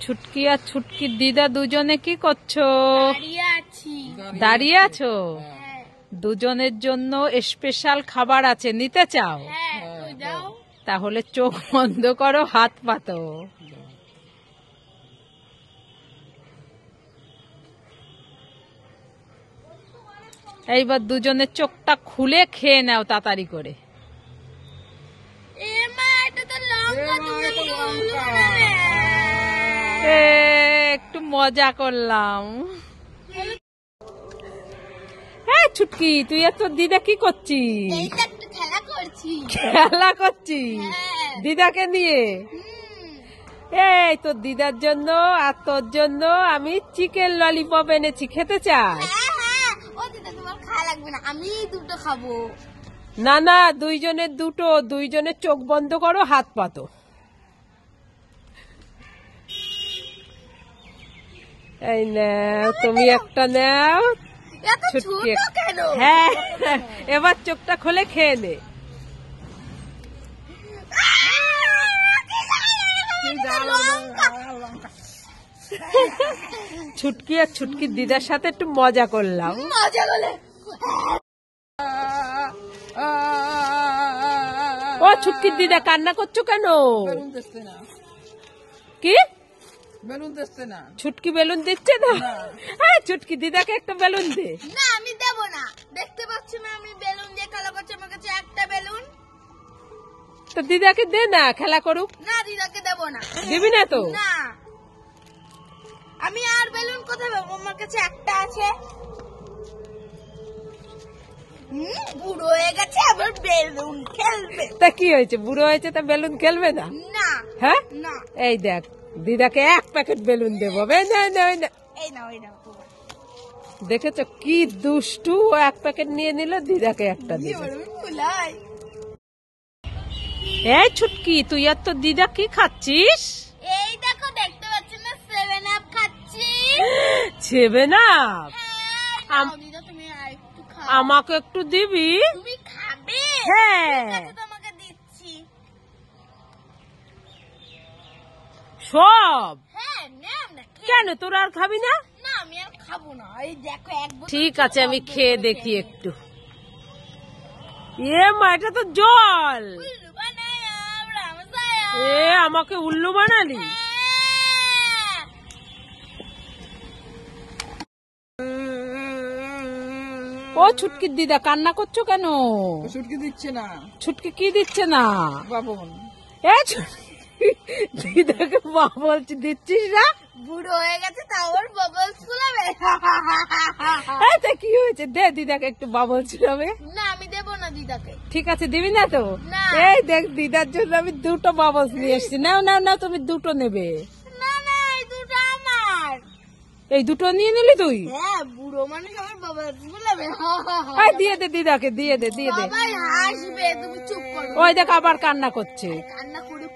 ছুটকি আর ছুটকির দিদা দুজনে কি করছো? দাঁড়িয়ে আছো? দুজনের জন্য স্পেশাল খাবার আছে, নিতে চাও? তাহলে চোখ বন্ধ করো, হাত পাতো। এইবার দুজনের চোখটা খুলে খেয়ে নাও তাড়াতাড়ি করে। একটু মজা করলাম। হ্যাঁ ছুটকি, তুই আর তোর দিদা কি করছিস? খেলা করছিস দিদাকে নিয়ে? এই তোর দিদার জন্য আর তোর জন্য আমি চিকেন ললিপপ এনেছি, খেতে চাস? আমি দুটো খাবো। না না, দুইজনের দুটো। দুইজনের চোখ বন্ধ করো, হাত পাতো। এই নাও, তুমি একটা নাও। হ্যাঁ, এবার চোখটা খুলে খেয়ে নে। ছুটকি আর ছুটকির দিদার সাথে একটু মজা করলাম। ও ছুটকির দিদা, কান্না করছো কেন? কি বেলুন দিচ্ছে না? ছুটকি বেলুন দিচ্ছে না? হ্যাঁ, ছুটকি দিদাকে একটা বেলুন দে। না, আমি দেব না। দেখতে পাচ্ছি না আমি বেলুন দিয়ে খেলা করছি, আমার কাছে একটা বেলুন। তো দিদাকে দে না, খেলা করুক। না, দিদাকে দেব না। দিবি না তো? না, আমি আর বেলুন কোথায় পাবো? আমার কাছে একটা আছে। বুড়ো হয়ে গেছে, আবার বেলুন খেলবে। তা কি হয়েছে? বুড়ো হয়েছে তা বেলুন খেলবে না? না। হ্যাঁ না। এই দেখ, দিদাকে এক প্যাকেট বেলুন দেবো। দেখেছো কি দুষ্টু, ও এক প্যাকেট নিয়ে নিল, দিদাকে একটা দিল। এই ছুটকি, তুই আর তোর দিদা কি খাচ্ছিস? এই দেখো, দেখতে পাচ্ছ না, 7 আপ খাচ্ছি। 7 আপ? আমাকে একটু দিবি? তুমি খাবে? হ্যাঁ, তোমাকে দিচ্ছি সব। হ্যাঁ, নাও না। কেন, তোর আর খাবি না? না, আমি আর খাবো না। এই দেখো, এক বোতল। ঠিক আছে, আমি খেয়ে দেখি একটু। এ মা, এটা তো জল। এ আমাকে উল্লু বানালি। ও ছুটকির দিদা, কান্না করছো কেন? ছুটকি দিচ্ছে না। ছুটকি কি দিচ্ছে না? বাবন। এ দিদাকে বলছি, দিচ্ছিস না? বুড়ো হয়ে গেছে, তাও ওর বাবলস ফুলাবে। তা কি হয়েছে, দে দিদাকে একটু বাবলস ফুলাবে। না, আমি দেবো না দিদাকে। ঠিক আছে, দিবি না তো? না। এই দেখ, দিদার জন্য আমি দুটো বাবলস নিয়ে এসছি। নাও নাও নাও, তুমি দুটো নেবে। না না, এই দুটো আমার। এই দুটো নিয়ে নিলি তুই? হ্যাঁ, বুড়ো মানুষ আমার বাবলস ফুলাবে। দিয়ে দে দিদাকে, দিয়ে দে, দিয়ে দে। সবাই হাসবে, তুমি চুপ করো। ওই দেখ, আবার কান্না করছে। কান্না করুক।